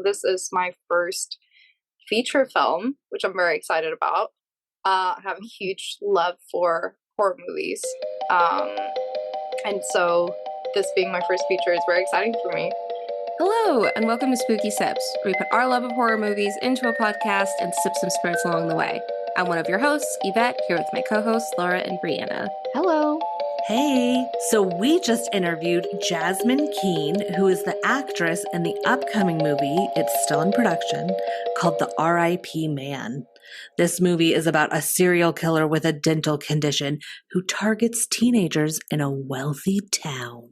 So this is my first feature film, which I'm very excited about. I have a huge love for horror movies. And so this being my first feature is very exciting for me. Hello, and welcome to Spooky Sips, where we put our love of horror movies into a podcast and sip some spirits along the way. I'm one of your hosts, Yvette, here with my co-hosts, Laura and Brianna. Hello. Hey, so we just interviewed Jasmine Kheen, who is the actress in the upcoming movie, it's still in production, called The R.I.P. Man. This movie is about a serial killer with a dental condition who targets teenagers in a wealthy town.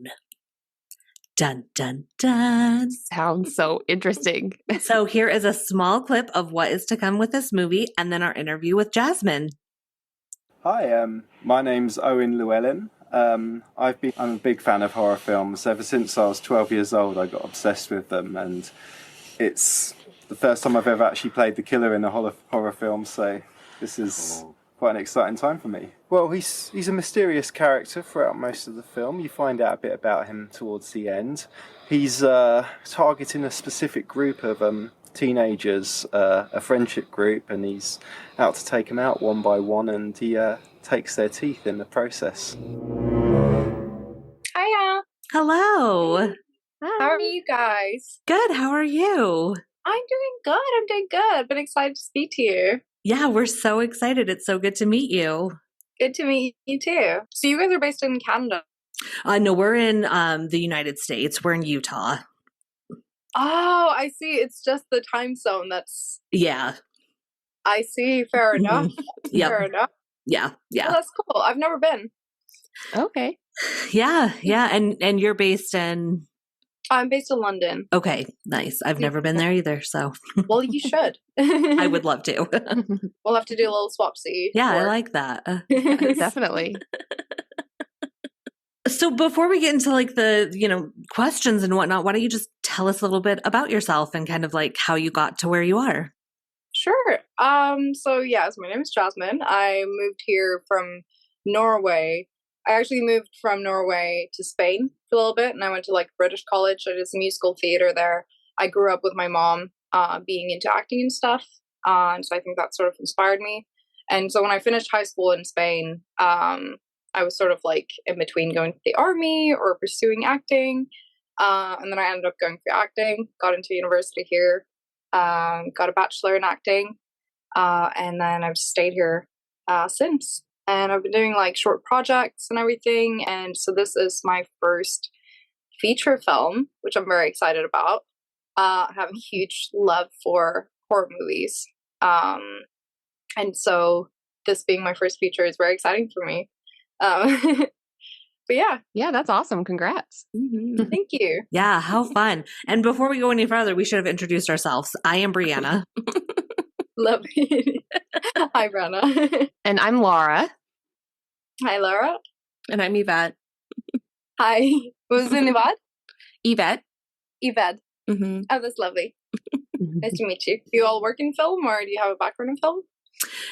Dun, dun, dun. Sounds so interesting. So here is a small clip of what is to come with this movie and then our interview with Jasmine. Hi, my name's Owen Llewellyn. I'm a big fan of horror films. Ever since I was 12 years old, I got obsessed with them, and it's the first time I've ever actually played the killer in a horror film, so this is quite an exciting time for me. Well, he's a mysterious character throughout most of the film. You find out a bit about him towards the end. He's targeting a specific group of teenagers, a friendship group, and he's out to take them out one by one, and he takes their teeth in the process. Hiya! Hello. How are you guys? Good, how are you? I'm doing good. Been excited to speak to you. Yeah, we're so excited. It's so good to meet you. Good to meet you too. So you guys are based in Canada? No, we're in the United States. We're in Utah. Oh, I see. It's just the time zone that's... Yeah. I see. Fair enough. Yep. Fair enough. Yeah. Oh, that's cool. I've never been. Okay. Yeah. And you're based in... I'm based in London. Okay, nice. I've never been there either, so... Well, you should. I would love to. We'll have to do a little swapsy. Yeah, I like that. Definitely. So before we get into like the, questions and whatnot, why don't you just tell us a little bit about yourself and kind of like how you got to where you are? Sure. So my name is Jasmine. I moved here from Norway. I actually moved from Norway to Spain for a little bit, and I went to like British college. I did some musical theater there. I grew up with my mom being into acting and stuff, and so I think that sort of inspired me. And so when I finished high school in Spain, I was sort of like in between going to the army or pursuing acting, and then I ended up going for acting. Got into university here, got a bachelor in acting, and then I've stayed here since. And I've been doing like short projects and everything. And so this is my first feature film, which I'm very excited about. I have a huge love for horror movies. And so this being my first feature is very exciting for me. But yeah. Yeah, that's awesome. Congrats. Mm-hmm. Thank you. Yeah, how fun. And before we go any further, we should have introduced ourselves. I am Brianna. Love it. Hi, Brenna. And I'm Laura. Hi, Laura. And I'm Yvette. Hi. What was the name? Yvette. Yvette. Mm-hmm. Oh, that's lovely. Nice to meet you. Do you all work in film, or do you have a background in film?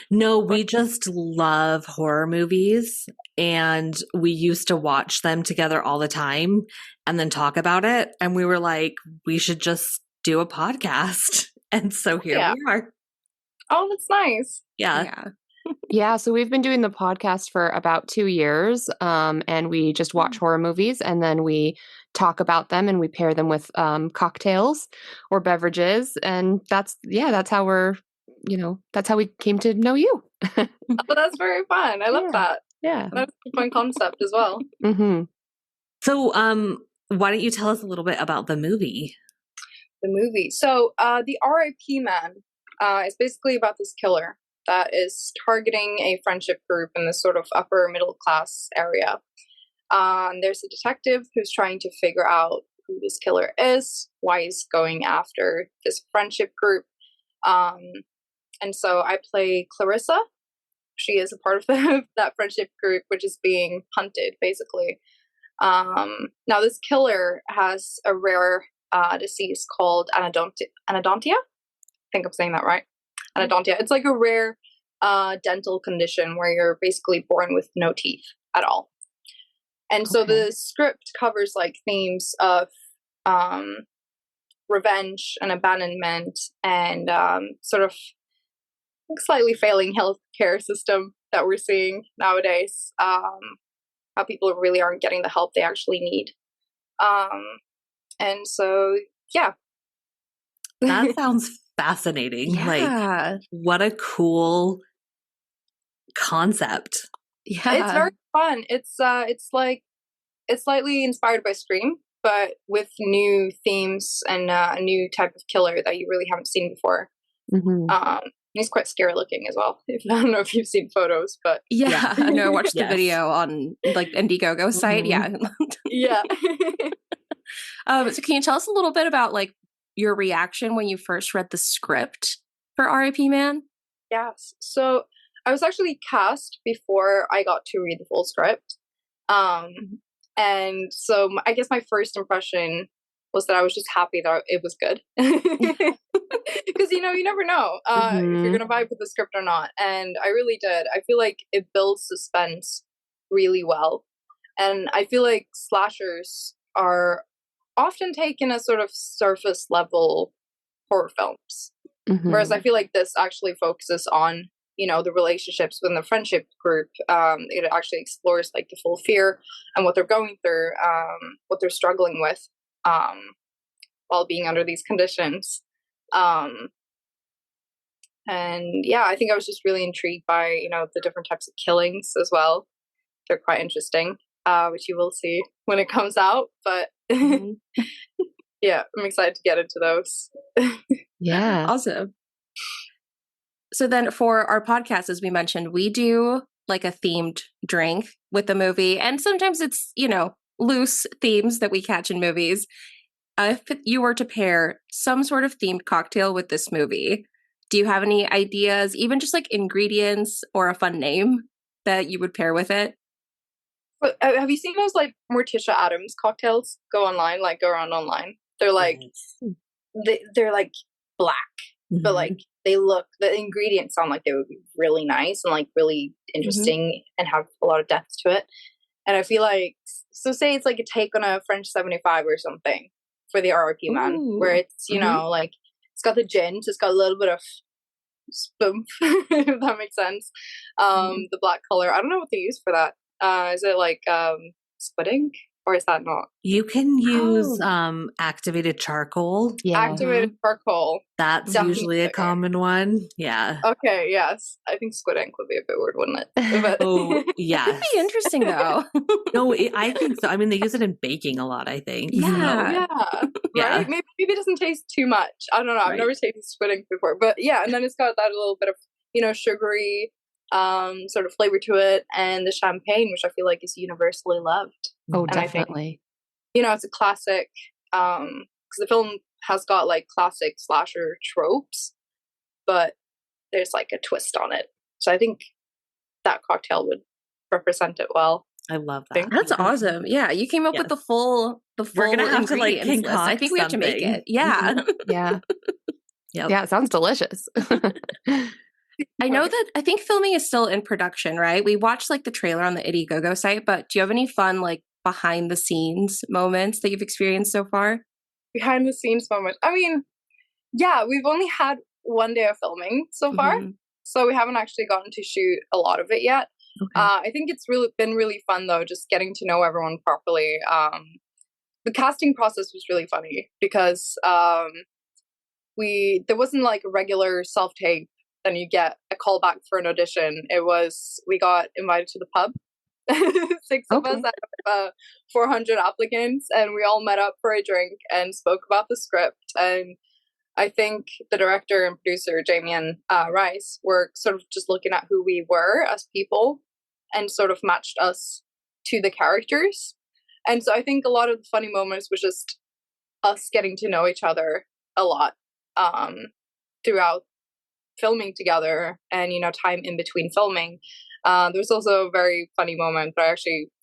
No, we just love horror movies, and we used to watch them together all the time and then talk about it. And we were like, we should just do a podcast. And so here we are. Oh, that's nice. Yeah. Yeah, so we've been doing the podcast for about 2 years, and we just watch horror movies, and then we talk about them, and we pair them with cocktails or beverages, and that's how we're, that's how we came to know you. Oh, that's very fun. I love that. Yeah. That's a fun concept as well. Mm-hmm. So, why don't you tell us a little bit about the movie? The movie. So, the R.I.P. Man is basically about this killer that is targeting a friendship group in this sort of upper middle class area. There's a detective who's trying to figure out who this killer is, why he's going after this friendship group. And so I play Clarissa. She is a part of that friendship group, which is being hunted, basically. Now, this killer has a rare disease called anodontia. I think I'm saying that right. Anodontia. It's like a rare dental condition where you're basically born with no teeth at all. And so the script covers like themes of revenge and abandonment and sort of slightly failing healthcare system that we're seeing nowadays. How people really aren't getting the help they actually need. And so, yeah. That sounds fascinating. Yeah. Like, what a cool concept. Yeah. It's very fun. It's slightly inspired by Scream, but with new themes and a new type of killer that you really haven't seen before. He's quite scary looking as well. I don't know if you've seen photos, but Yeah. I know. I watched the Yes. video on like Indiegogo site. Yeah. yeah. So can you tell us a little bit about like your reaction when you first read the script for R.I.P. Man? Yes. So I was actually cast before I got to read the full script. And so I guess my first impression was that I was just happy that it was good. Because, you never know if you're going to vibe with the script or not. And I really did. I feel like it builds suspense really well. And I feel like slashers are often taken as sort of surface level horror films. Whereas I feel like this actually focuses on, the relationships within the friendship group. It actually explores like the full fear and what they're going through, what they're struggling with while being under these conditions. And yeah, I think I was just really intrigued by, the different types of killings as well. They're quite interesting, which you will see when it comes out. But yeah, I'm excited to get into those. Yeah. Awesome. So then for our podcast, as we mentioned, we do like a themed drink with the movie. And sometimes it's, loose themes that we catch in movies. If you were to pair some sort of themed cocktail with this movie, do you have any ideas, even just like ingredients or a fun name that you would pair with it? But have you seen those like Morticia Addams cocktails go around online? They're like, they're like black, but like the ingredients sound like they would be really nice and like really interesting and have a lot of depth to it. And I feel like, so say it's like a take on a French 75 or something for the R.I.P. Man, where it's, like it's got the gin, it's got a little bit of spoof, if that makes sense. The black color, I don't know what they use for that. Is it like squid ink? Or is that not? You can use activated charcoal. Yeah. Activated charcoal. That's Definitely usually a common one. Yeah. Okay, yes. I think squid ink would be a bit weird, wouldn't it? But Oh, yeah. That'd be interesting though. No, I think so. I mean, they use it in baking a lot, I think. Yeah. Yeah. Right? Maybe it doesn't taste too much. I don't know. I've never tasted squid ink before. But yeah, and then it's got that little bit of, sugary sort of flavor to it, and the champagne, which I feel like is universally loved. Oh, and definitely. I think, it's a classic, because the film has got like classic slasher tropes, but there's like a twist on it. So I think that cocktail would represent it well. I love that. That's awesome. Yeah, you came up with the full We're gonna have to like ingredients list. I think we have to make it. Yeah. Yeah. Yep. Yeah, it sounds delicious. I know that I think filming is still in production, right? We watched like the trailer on the Indiegogo site, but do you have any fun like behind the scenes moments that you've experienced so far? Behind the scenes moment. I mean, yeah, we've only had one day of filming so far, so we haven't actually gotten to shoot a lot of it yet. Okay. I think it's been really fun though, just getting to know everyone properly. The casting process was really funny because there wasn't like a regular self-tape. Then you get a call back for an audition. We got invited to the pub, 6 of us out of 400 applicants, and we all met up for a drink and spoke about the script. And I think the director and producer, Jamie and Rice, were sort of just looking at who we were as people and sort of matched us to the characters. And so I think a lot of the funny moments was just us getting to know each other a lot throughout filming together and time in between filming. There was also a very funny moment that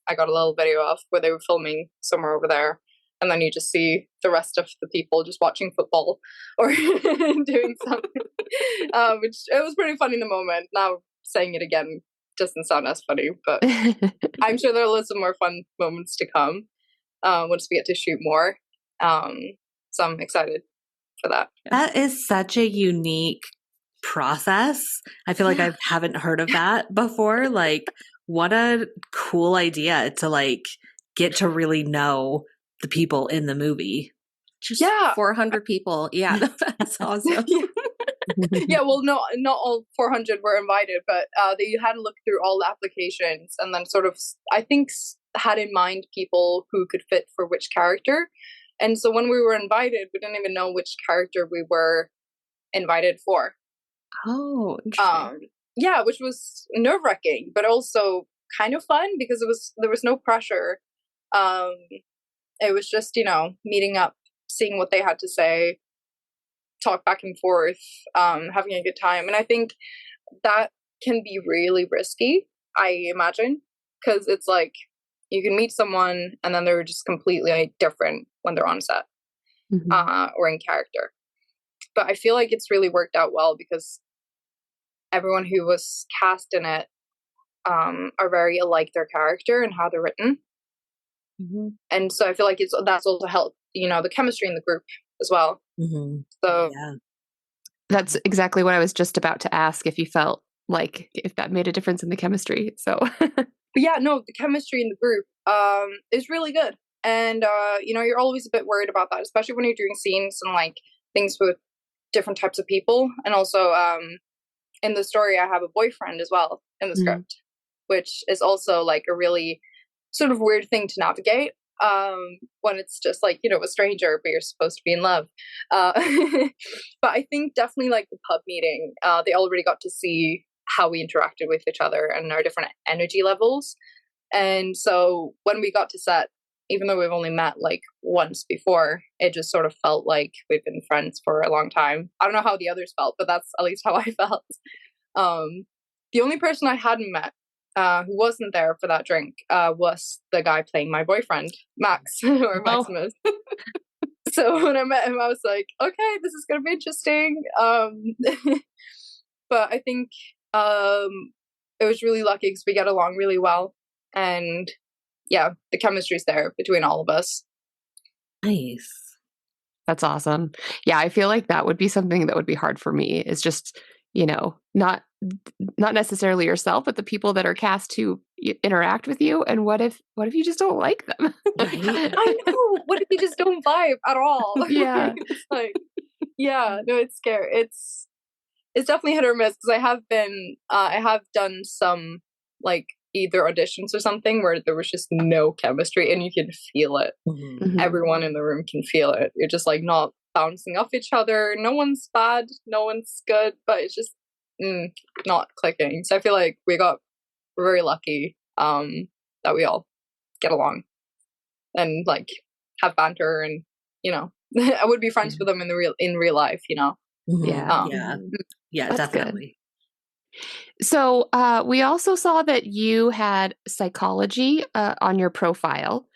I got a little video of where they were filming somewhere over there, and then you just see the rest of the people just watching football or doing something, which it was pretty funny in the moment. Now saying it again doesn't sound as funny, but I'm sure there are some more fun moments to come once we get to shoot more. So I'm excited for that. That is such a unique process. I feel like I haven't heard of that before. Like, what a cool idea to like get to really know the people in the movie. Just 400 people. Yeah, that's awesome. Yeah, well, no, not all 400 were invited, but they had to look through all the applications and then sort of, I think, had in mind people who could fit for which character. And so when we were invited, we didn't even know which character we were invited for. Oh, interesting. Yeah, which was nerve-wracking, but also kind of fun because there was no pressure. It was just, meeting up, seeing what they had to say, talk back and forth, having a good time. And I think that can be really risky, I imagine, because it's like you can meet someone and then they're just completely different when they're on set or in character. But I feel like it's really worked out well because everyone who was cast in it are very alike their character and how they're written. And so I feel like that's also helped, the chemistry in the group as well. So that's exactly what I was just about to ask, if you felt like if that made a difference in the chemistry. So but yeah, no, the chemistry in the group is really good. And you're always a bit worried about that, especially when you're doing scenes and like things with different types of people. And also in the story I have a boyfriend as well in the script, which is also like a really sort of weird thing to navigate when it's just like, a stranger, but you're supposed to be in love. But I think definitely like the pub meeting, they already got to see how we interacted with each other and our different energy levels. And so when we got to set, even though we've only met like once before, it just sort of felt like we've been friends for a long time. I don't know how the others felt, but that's at least how I felt. The only person I hadn't met who wasn't there for that drink was the guy playing my boyfriend, Max, or Maximus. So when I met him, I was like, okay, this is going to be interesting. But I think it was really lucky because we get along really well. And yeah, the chemistry's there between all of us. Nice. That's awesome. Yeah, I feel like that would be something that would be hard for me. Is just, not necessarily yourself, but the people that are cast to interact with you. And what if you just don't like them? I know. What if you just don't vibe at all? Yeah. It's like, yeah, no, it's scary. It's definitely hit or miss because I have done some like either auditions or something where there was just no chemistry and you can feel it. Everyone in the room can feel it. You're just like not bouncing off each other. No one's bad, no one's good, but it's just not clicking. So I feel like we're very lucky that we all get along and like have banter and I would be friends with them in real life. Yeah, That's definitely. Good. So we also saw that you had psychology on your profile.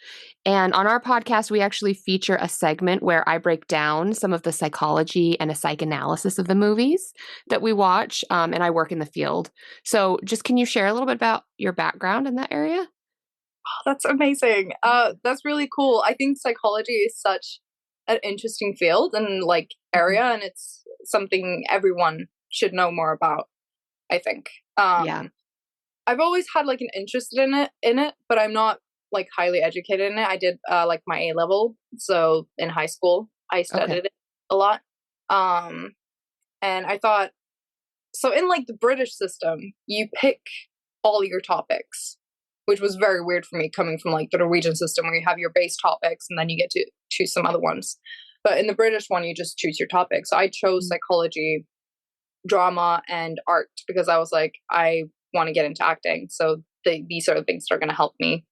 And on our podcast, we actually feature a segment where I break down some of the psychology and a psychoanalysis of the movies that we watch. And I work in the field. So just can you share a little bit about your background in that area? Oh, that's amazing. That's really cool. I think psychology is such an interesting field and like area, and it's something everyone should know more about, I think. I've always had like an interest in it, but I'm not like highly educated in it. I did like my A level, so in high school I studied it a lot. And I thought, so in like the British system, you pick all your topics, which was very weird for me coming from like the Norwegian system where you have your base topics and then you get to choose some other ones. But in the British one, you just choose your topics. So I chose psychology, drama, and art because I was like, I want to get into acting. So these are the things that are going to help me.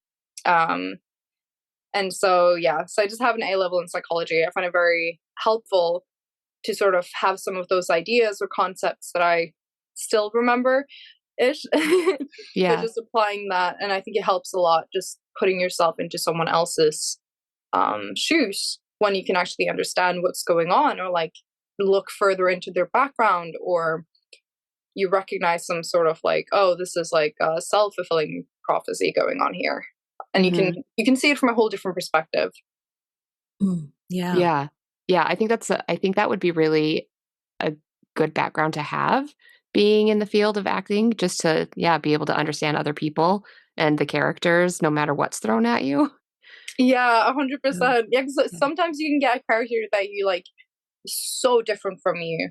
And so, so I just have an A level in psychology. I find it very helpful to sort of have some of those ideas or concepts that I still remember ish. Yeah. Just applying that. And I think it helps a lot just putting yourself into someone else's shoes when you can actually understand what's going on or like look further into their background, or you recognize some sort of like, oh, this is like a self-fulfilling prophecy going on here. And you can see it from a whole different perspective. Yeah. Yeah, I think that would be really a good background to have, being in the field of acting, just to be able to understand other people and the characters no matter what's thrown at you. Yeah, 100%. Yeah, because sometimes you can get a character that you like so different from you,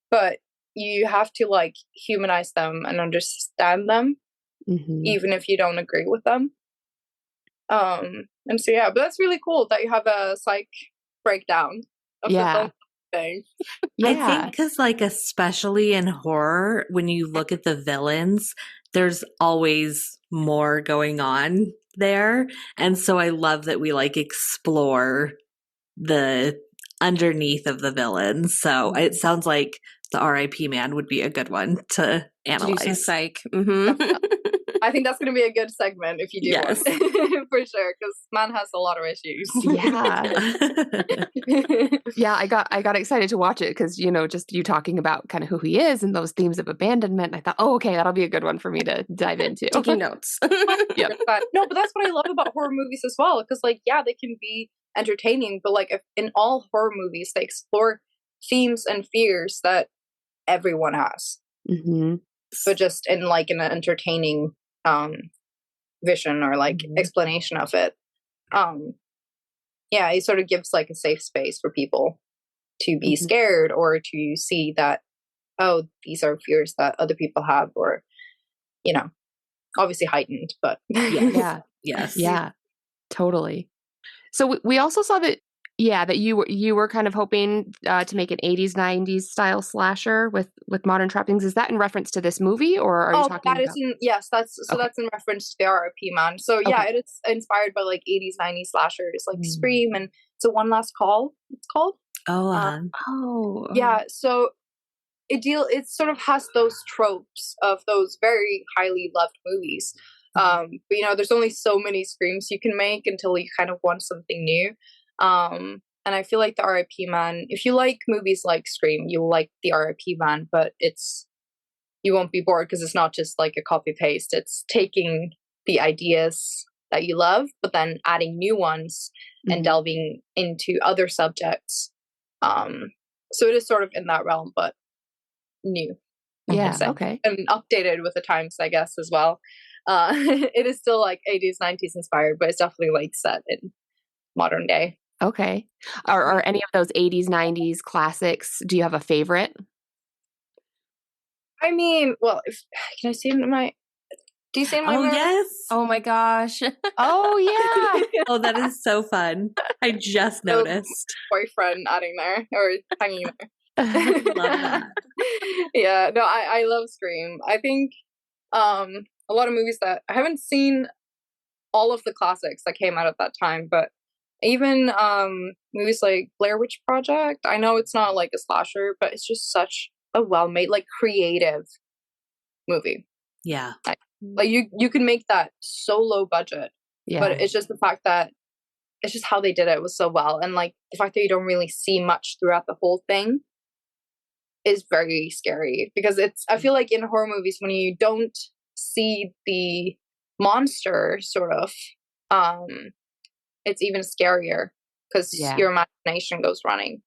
but you have to like humanize them and understand them, even if you don't agree with them. And so yeah, but that's really cool that you have a psych breakdown of the film thing. I think because, like, especially in horror, when you look at the villains, there's always more going on there. And so I love that we like explore the underneath of the villains. So it sounds like the R.I.P. Man would be a good one to analyze. To do some psych. I think that's going to be a good segment if you do one. For sure, because man has a lot of issues. Yeah, I got excited to watch it because, just you talking about kind of who he is and those themes of abandonment. And I thought, oh, okay, that'll be a good one for me to dive into. Taking notes. Yeah. No, but that's what I love about horror movies as well. Because, like, yeah, they can be entertaining, but like in all horror movies, they explore themes and fears that everyone has, but just in like an entertaining vision or like explanation of it. Yeah, it sort of gives like a safe space for people to be scared or to see that, oh, these are fears that other people have, or obviously heightened, but yeah, totally. So we also saw that that you were kind of hoping to make an 80s 90s style slasher with modern trappings. Is that in reference to this movie, or are you talking that about? That's in reference to the R.I.P. Man. So yeah, it is inspired by like 80s 90s slashers like Scream and So One Last Call, it's called. Yeah, so it sort of has those tropes of those very highly loved movies. But there's only so many Screams you can make until you kind of want something new. And I feel like the R.I.P. Man, if you like movies like Scream, you'll like the R.I.P. Man, but you won't be bored because it's not just like a copy paste. It's taking the ideas that you love, but then adding new ones and delving into other subjects. So it is sort of in that realm, but new. Yeah, okay. And updated with the times, I guess, as well. It is still like 80s, 90s inspired, but it's definitely like set in modern day. Okay. Are any of those 80s, 90s classics, do you have a favorite? I mean, well, can I see it in my... Do you see in my mirror? Yes. Oh my gosh. Oh yeah. Oh, that is so fun. I just noticed. Boyfriend adding there or hanging there. I love that. Yeah, no, I love Scream. I think a lot of movies that I haven't seen all of the classics that came out at that time, but even movies like Blair Witch Project, I know it's not like a slasher, but it's just such a well-made, like creative movie. Yeah. Like you can make that so low budget, but it's just the fact that it's just how they did it was so well, and like the fact that you don't really see much throughout the whole thing is very scary, because I feel like in horror movies when you don't see the monster sort of it's even scarier because your imagination goes running.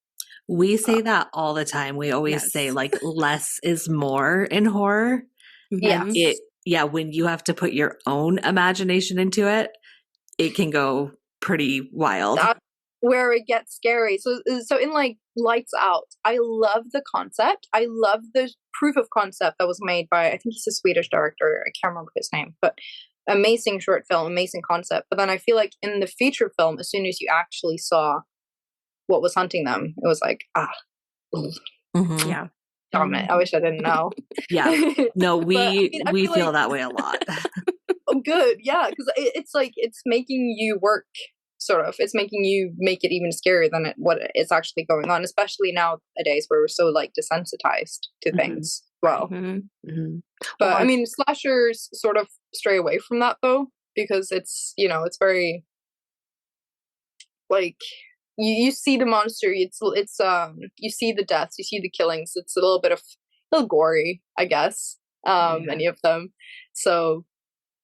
We say that all the time. We always say like less is more in horror. When you have to put your own imagination into it, it can go pretty wild. That's where it gets scary. So in like Lights Out, I love the concept. I love the proof of concept that was made by, I think he's a Swedish director. I can't remember his name, but amazing short film, amazing concept. But then I feel like in the feature film, as soon as you actually saw what was hunting them, it was like, Yeah. Darn it, I wish I didn't know. No, we feel like, that way a lot. Oh, good. Yeah, because it's like it's making you work, sort of. It's making you make it even scarier than what is actually going on, especially nowadays where we're so like desensitized to things. Well, but I mean, slashers sort of stray away from that though, because it's it's very like you see the monster. It's you see the deaths, you see the killings. It's a little gory, I guess. Many of them. So,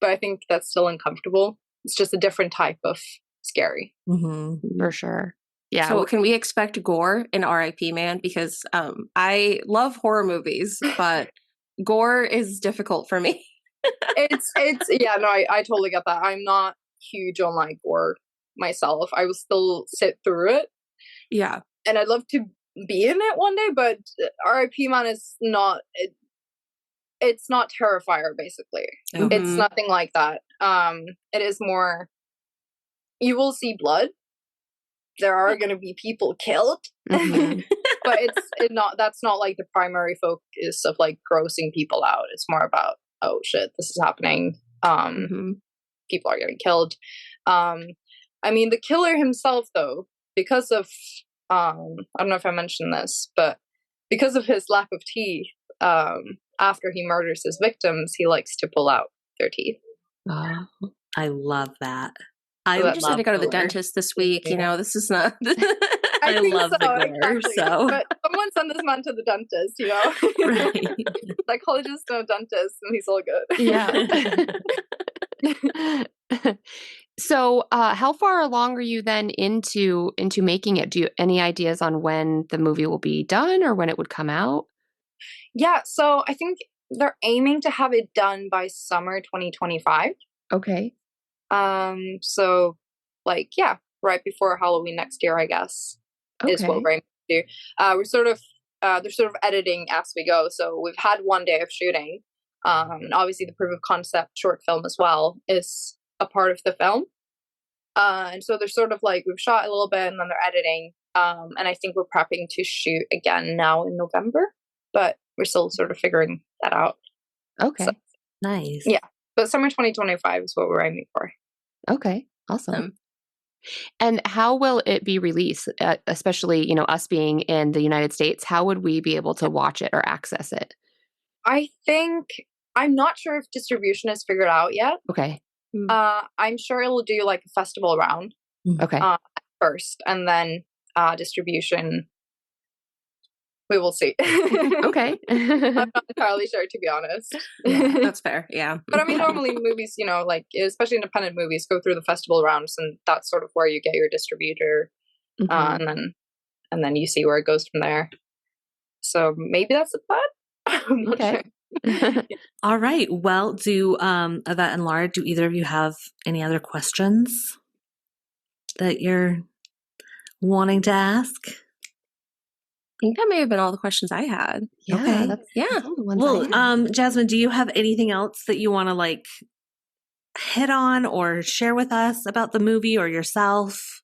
but I think that's still uncomfortable. It's just a different type of scary. For sure. Yeah. So can we expect gore in R.I.P. Man? Because I love horror movies, but gore is difficult for me. It's yeah, no, I totally get that. I'm not huge on like gore myself. I will still sit through it. Yeah. And I'd love to be in it one day, but R.I.P. Man is not it's not Terrifier, basically. Okay. It's nothing like that. It is more, you will see blood. There are going to be people killed, Mhm. but that's not like the primary focus of like grossing people out. It's more about, oh shit, this is happening. People are getting killed. I mean, the killer himself, though, because of I don't know if I mentioned this, but because of his lack of teeth, after he murders his victims, he likes to pull out their teeth. I love that. I I just had to go to the gore. dentist this week. You know, this is not. I think love the gore, so. But someone send this man to the dentist, you know? Right. Psychologist, no dentist, and he's all good. Yeah. So, how far along are you then into making it? Do you any ideas on when the movie will be done or when it would come out? Yeah, so I think they're aiming to have it done by summer 2025. Okay. So like, yeah, right before Halloween next year, I guess, is what we're aiming to do. We're sort of they're sort of editing as we go. So we've had one day of shooting. And obviously the proof of concept short film as well is a part of the film. And so they're sort of like, we've shot a little bit and then they're editing. And I think we're prepping to shoot again now in November, but we're still sort of figuring that out. Okay. So, Nice. yeah. But summer 2025 is what we're aiming for. Okay. Awesome. And how will it be released? Especially, you know, us being in the United States, how would we be able to watch it or access it? I think, I'm not sure if distribution is figured out yet. Okay. I'm sure it'll do like a festival round Okay. first, and then distribution. We will see. Okay. I'm not entirely sure, to be honest. Yeah, that's fair. Yeah. But I mean, normally movies, you know, like especially independent movies, go through the festival rounds, and that's sort of where you get your distributor, and then you see where it goes from there. So maybe that's the plan. I'm not sure. All right. Well, do Yvette and Laura, do either of you have any other questions that you're wanting to ask? I think that may have been all the questions I had. Yeah. Okay. That's all the ones I Well, had. Jasmine, do you have anything else that you want to like hit on or share with us about the movie or yourself?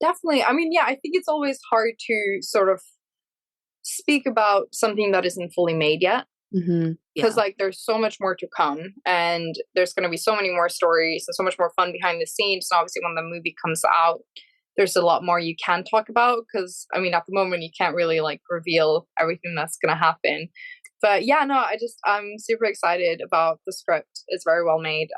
Definitely. I mean, yeah, I think it's always hard to sort of speak about something that isn't fully made yet. Because like there's so much more to come, and there's going to be so many more stories and so much more fun behind the scenes. And obviously when the movie comes out, there's a lot more you can talk about, because I mean at the moment you can't really like reveal everything that's going to happen. But yeah, no, I'm super excited about the script. It's very well made.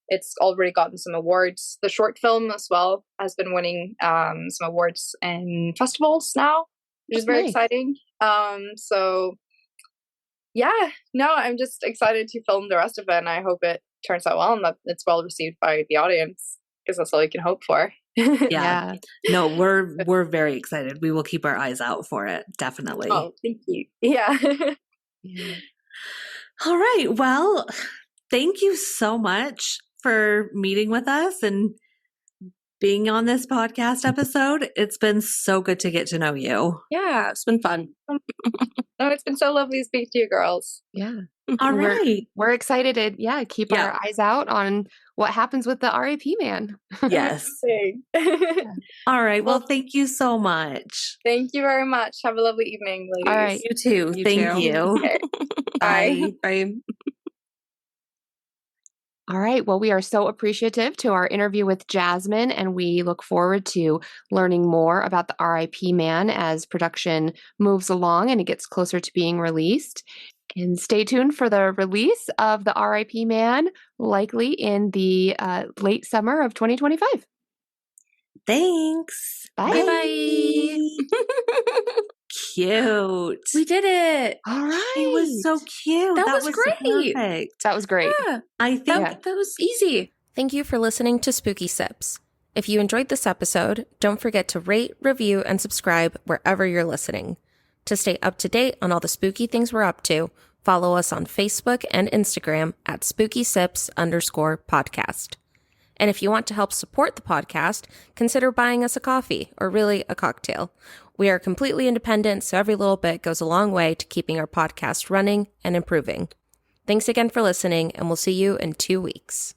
It's already gotten some awards. The short film as well has been winning some awards in festivals now, which is very exciting. So yeah, no, I'm just excited to film the rest of it, and I hope it turns out well and that it's well received by the audience, because that's all you can hope for. Yeah. No, we're very excited. We will keep our eyes out for it. Definitely. Oh, thank you. Yeah. All right. Well, thank you so much for meeting with us and being on this podcast episode. It's been so good to get to know you. Yeah, it's been fun. Oh, it's been so lovely to speak to you girls. Yeah. All right. We're excited to keep our eyes out on what happens with the R.I.P. man. Yes. All right. Well, thank you so much. Thank you very much. Have a lovely evening, ladies. All right. You too. You Thank too. you. Okay. Bye. Bye. All right. Well, we are so appreciative to our interview with Jasmine, and we look forward to learning more about the R.I.P. man as production moves along and it gets closer to being released. And stay tuned for the release of the R.I.P. man, likely in the late summer of 2025. Thanks. Bye. Bye. Cute. We did it. All right. It was so cute. That was great. Perfect. That was great. Yeah, I think that was easy. Thank you for listening to Spooky Sips. If you enjoyed this episode, don't forget to rate, review, and subscribe wherever you're listening. To stay up to date on all the spooky things we're up to, follow us on Facebook and Instagram at spookysips_podcast. And if you want to help support the podcast, consider buying us a coffee, or really a cocktail. We are completely independent, so every little bit goes a long way to keeping our podcast running and improving. Thanks again for listening, and we'll see you in 2 weeks.